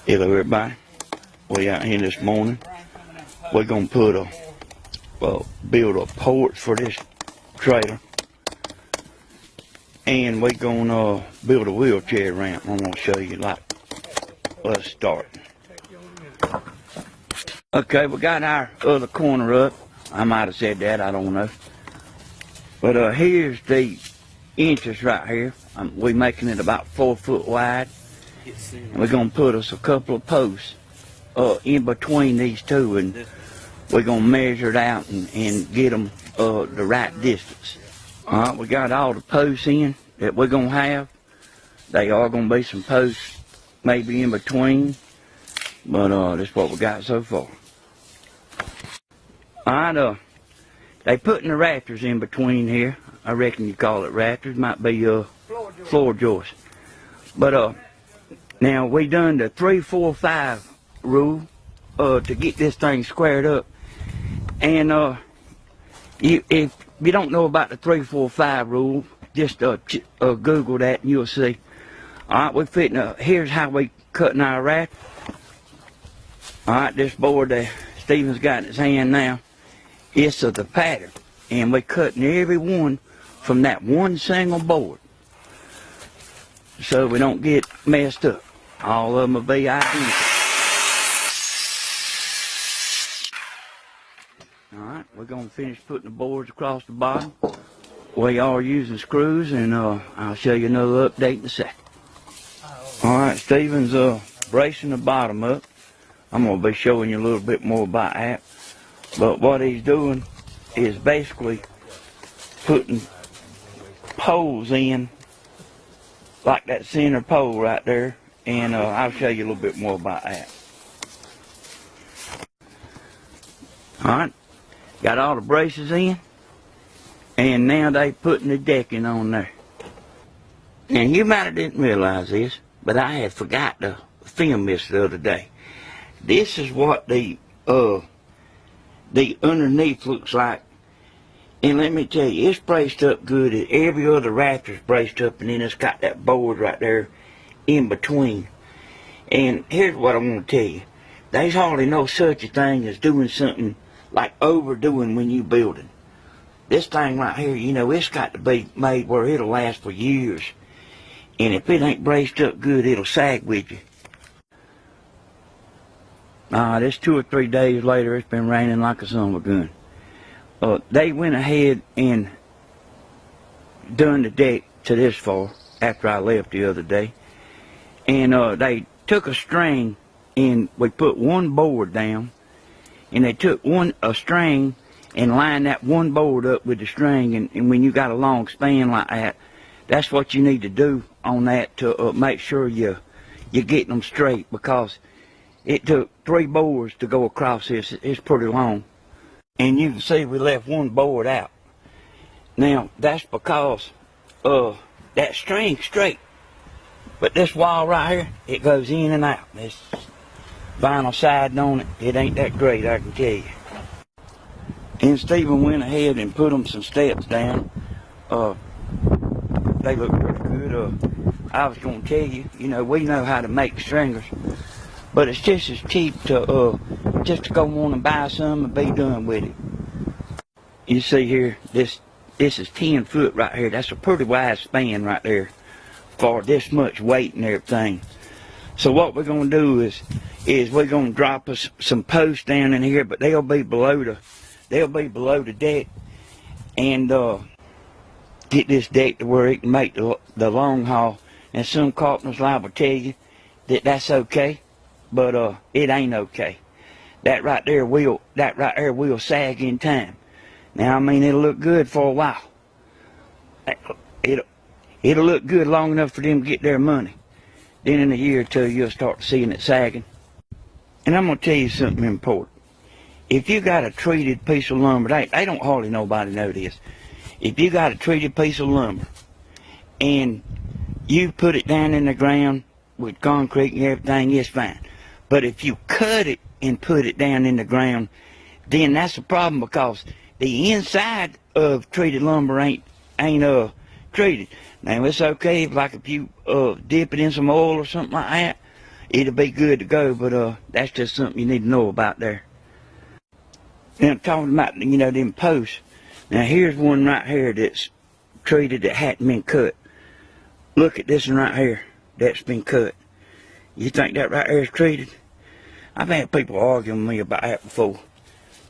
Hello everybody, we out here this morning. We're gonna put build a porch for this trailer, and we're gonna build a wheelchair ramp. I'm gonna show you. Let's start. Okay, we got our other corner up. I might have said that, I don't know. But here's the inches right here. We're making it about 4 foot wide. And we're going to put us a couple of posts in between these two, and we're going to measure it out and get them the right distance. Alright, we got all the posts in that we're going to have. They are going to be some posts maybe in between, but that's what we got so far. Alright, they putting the rafters in between here. I reckon you call it rafters, might be floor joists. But now we done the 3, 4, 5 rule to get this thing squared up. And if you don't know about the 3, 4, 5 rule, just Google that and you'll see. Alright, we're fitting here's how we cutting our raft. Alright, this board that Steven's got in his hand now, it's the pattern. And we're cutting every one from that one single board, so we don't get messed up. All of them will be identical. Alright, we're going to finish putting the boards across the bottom. We are using screws, and I'll show you another update in a second. Alright, Steven's bracing the bottom up. I'm going to be showing you a little bit more about that. But what he's doing is basically putting poles in, like that center pole right there, and I'll show you a little bit more about that. Alright, got all the braces in, and now they putting the decking on there. And you might have didn't realize this, but I had forgot to film this the other day. This is what the underneath looks like. And let me tell you, it's braced up good. Every other rafter's braced up, and then it's got that board right there in between. And here's what I want to tell you. There's hardly no such a thing as doing something like overdoing when you building. This thing right here, you know, it's got to be made where it'll last for years. And if it ain't braced up good, it'll sag with you. This 2 or 3 days later, it's been raining like a son of a gun. They went ahead and done the deck to this far after I left the other day. And they took a string, and we put one board down, and they took a string and lined that one board up with the string. And when you got a long span like that, that's what you need to do on that to make sure you're getting them straight, because it took 3 boards to go across this. It's pretty long. And you can see we left one board out. Now, that's because that string's straight. But this wall right here, it goes in and out. This vinyl siding on it, it ain't that great, I can tell you. And Stephen went ahead and put them some steps down. They look pretty good. I was going to tell you, you know, we know how to make stringers. But it's just as cheap to just to go on and buy some and be done with it. You see here, this is 10 foot right here. That's a pretty wide span right there for this much weight and everything. So what we're going to do is we're going to drop us some posts down in here, but they'll be below the deck, and get this deck to where it can make the long haul. And some carpenters liable to tell you that that's okay. But it ain't okay. That right there will sag in time. Now, I mean, it'll look good for a while. It'll look good long enough for them to get their money. Then in a year or two, you'll start seeing it sagging. And I'm gonna tell you something important. If you got a treated piece of lumber, they don't hardly nobody know this. If you got a treated piece of lumber and you put it down in the ground with concrete and everything, it's fine. But if you cut it and put it down in the ground, then that's a problem, because the inside of treated lumber ain't treated. Now it's okay if you dip it in some oil or something like that, it'll be good to go. But that's just something you need to know about there. Now talking about, you know, them posts. Now here's one right here that's treated that hadn't been cut. Look at this one right here that's been cut. You think that right here is treated? I've had people arguing with me about that before.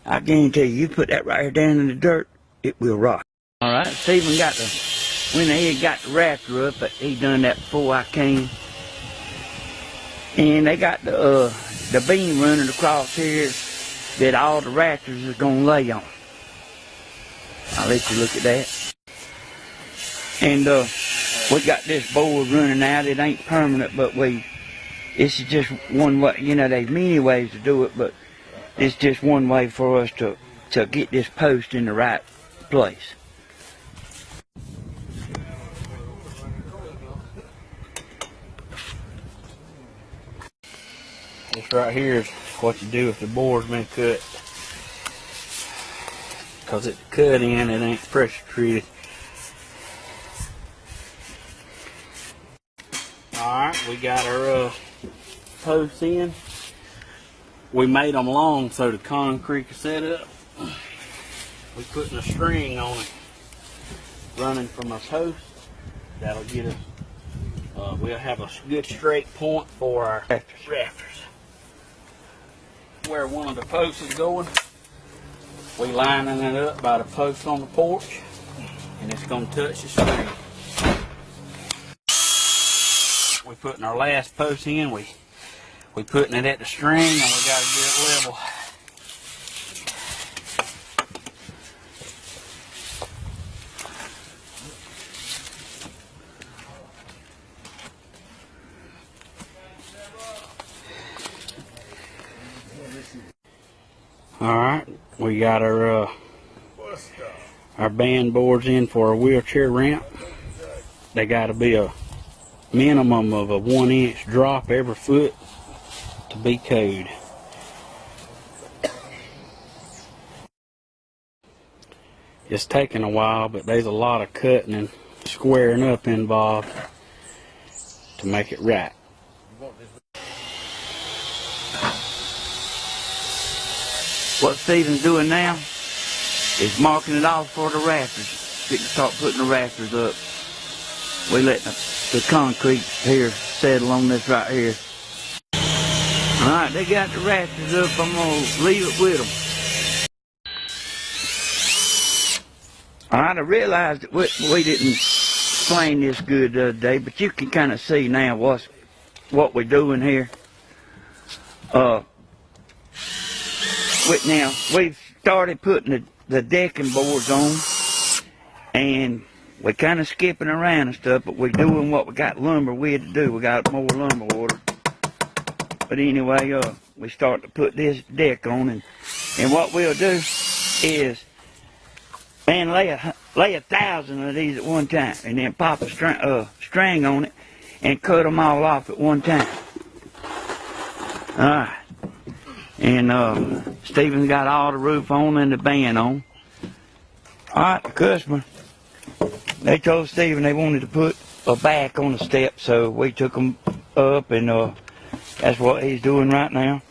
I guarantee you put that right here down in the dirt, it will rot. Alright, Stephen went ahead and got the rafter up, but he done that before I came. And they got the beam running across here that all the rafters is gonna lay on. I'll let you look at that. And we got this board running out. It ain't permanent, but this is just one way. You know, there's many ways to do it, but it's just one way for us to get this post in the right place. This right here is what you do if the board's been cut. Because it's cut in, it ain't pressure treated. Alright, we got our posts in. We made them long so the concrete is set up. We putting a string on it running from our post. That'll get us, we'll have a good straight point for our rafters. Where one of the posts is going, we lining it up by the post on the porch, and it's going to touch the string. We putting our last post in, we putting it at the string, and we got to get it level. Alright, we got our band boards in for a wheelchair ramp. They got to be a minimum of a 1-inch drop every foot to be code. It's taking a while, but there's a lot of cutting and squaring up involved to make it right. What Stephen's doing now is marking it off for the rafters. Getting to start putting the rafters up. We let the concrete here settle on this right here. Alright, they got the rafters up. I'm going to leave it with them. Alright, I realized that we didn't explain this good the other day, but you can kind of see now what we're doing here. Now, we've started putting the decking boards on, and we're kind of skipping around and stuff, but we're doing what we got lumber with to do. We got more lumber order. But anyway, we start to put this deck on, and what we'll do is, man, lay 1,000 of these at one time, and then pop a string on it, and cut them all off at one time. Alright. And Stephen's got all the roof on and the band on. Alright, the customer, they told Stephen they wanted to put a back on the step, so we took them up, and that's what he's doing right now.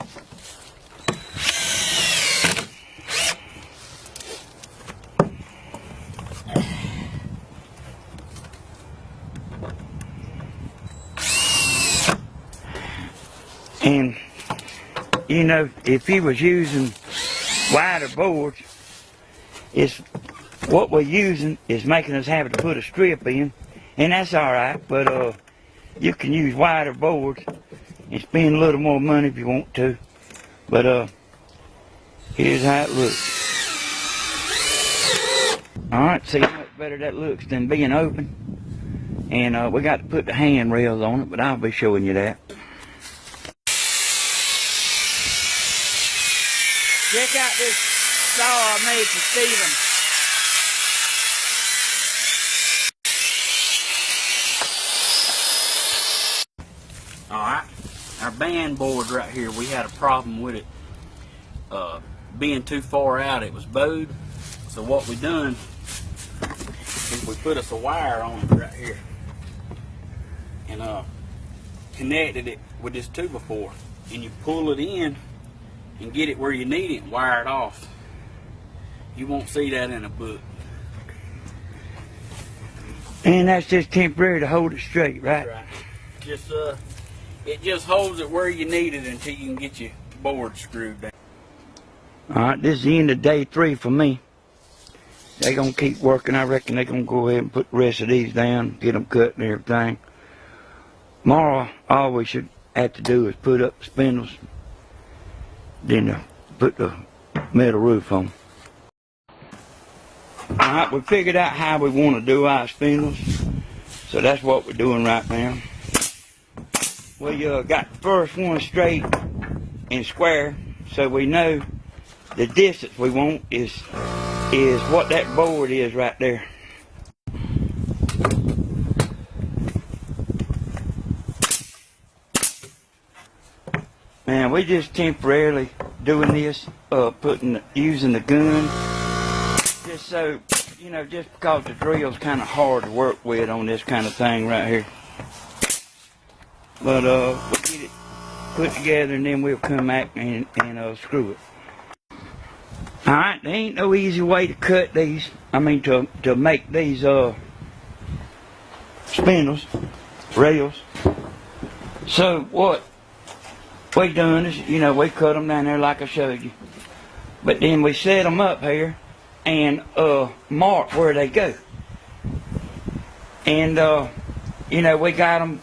And you know, if he was using wider boards, what we're using is making us have to put a strip in, and that's alright, but you can use wider boards and spend a little more money if you want to. But here's how it looks. Alright, see how much better that looks than being open. And we got to put the handrails on it, but I'll be showing you that. Check out this saw I made for Stephen. Alright, our band board right here, we had a problem with it being too far out. It was bowed. So what we done is we put us a wire on it right here. And connected it with this 2x4, and you pull it in and get it where you need it and wire it off. You won't see that in a book. And that's just temporary to hold it straight, right? Right. Just it just holds it where you need it until you can get your board screwed down. Alright, this is the end of day 3 for me. They're going to keep working. I reckon they're going to go ahead and put the rest of these down, get them cut and everything. Tomorrow, all we should have to do is put up the spindles, then put the metal roof on. Alright, we figured out how we want to do our spindles, so that's what we're doing right now. We got the first one straight and square, so we know the distance we want is what that board is right there. Man, we just temporarily doing this, using the gun, just so, you know, just because the drill's kind of hard to work with on this kind of thing right here. But we'll get it put together and then we'll come back and screw it. Alright, there ain't no easy way to cut these, to make these spindles, rails. So what we done is, you know, we cut them down there like I showed you. But then we set them up here and mark where they go. And you know, we got them,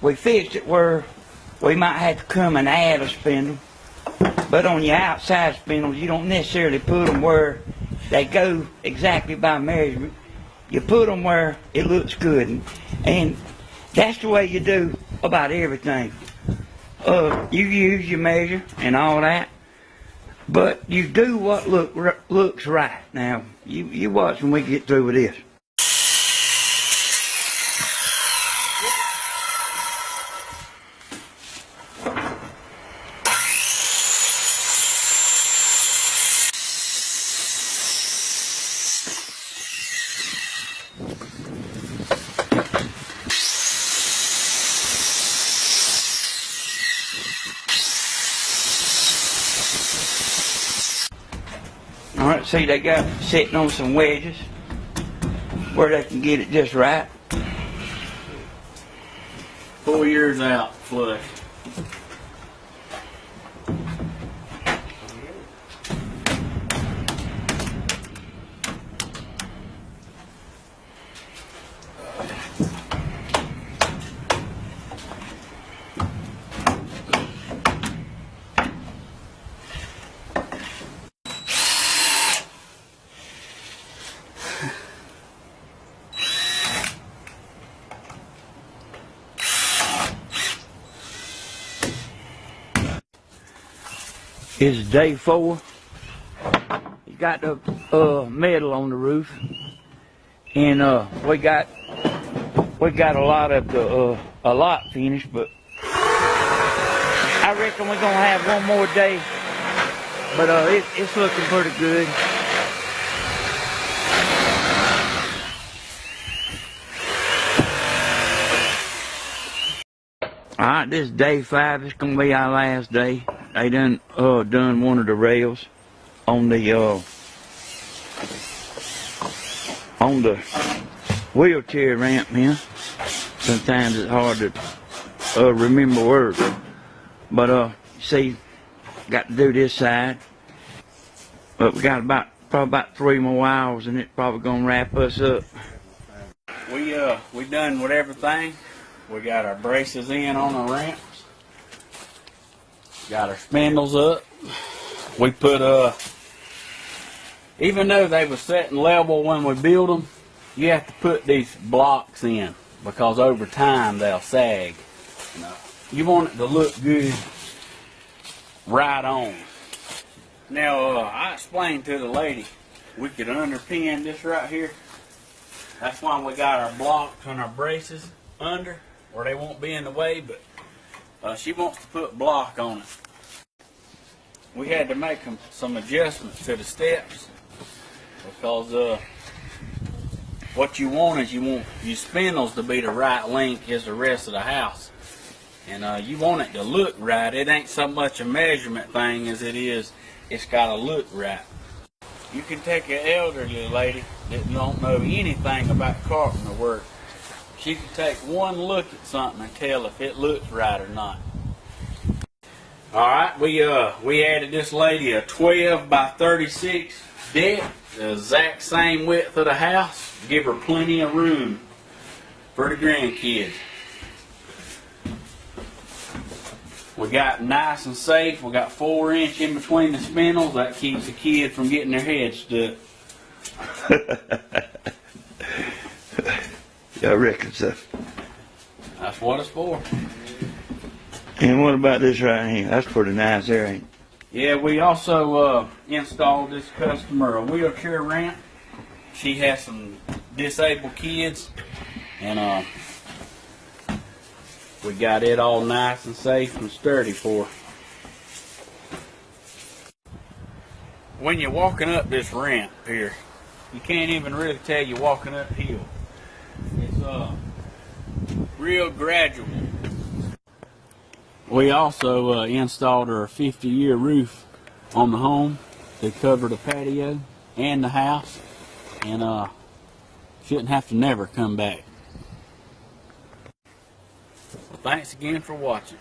we fixed it where we might have to come and add a spindle. But on your outside spindles, you don't necessarily put them where they go exactly by measurement. You put them where it looks good. And that's the way you do about everything. You use your measure and all that, but you do what looks right. Now, you watch when we get through with this. Alright, see, they got it sitting on some wedges where they can get it just right. 4 years out, flush. It's day 4. You got the metal on the roof, and we got a lot of the a lot finished, but I reckon we're gonna have one more day. But it's looking pretty good. Alright, this is day 5. It's gonna be our last day. They done one of the rails on the wheelchair ramp here. Sometimes it's hard to remember words. But see, got to do this side. But we got probably about 3 more hours, and it's probably gonna wrap us up. We done with everything. We got our braces in on the ramps. Got our spindles up. We put even though they were setting level when we build them, you have to put these blocks in because over time they'll sag. You want it to look good right on. Now I explained to the lady we could underpin this right here. That's why we got our blocks and our braces under where they won't be in the way, but she wants to put block on it. We had to make some adjustments to the steps because what you want is you want your spindles to be the right length as the rest of the house. And you want it to look right. It ain't so much a measurement thing as it is, it's got to look right. You can take an elderly lady that don't know anything about carpenter work. She can take one look at something and tell if it looks right or not. Alright, we added this lady a 12 by 36 deck, the exact same width of the house. Give her plenty of room for the grandkids. We got nice and safe. We got 4-inch in between the spindles. That keeps the kid from getting their head stuck. I reckon so. That's what it's for. And what about this right here? That's pretty nice there, ain't it? Yeah, we also installed this customer a wheelchair ramp. She has some disabled kids, and we got it all nice and safe and sturdy for her. When you're walking up this ramp here, you can't even really tell you're walking uphill. It's real gradual. We also installed her a 50-year roof on the home to cover the patio and the house, and shouldn't have to never come back. Well, thanks again for watching.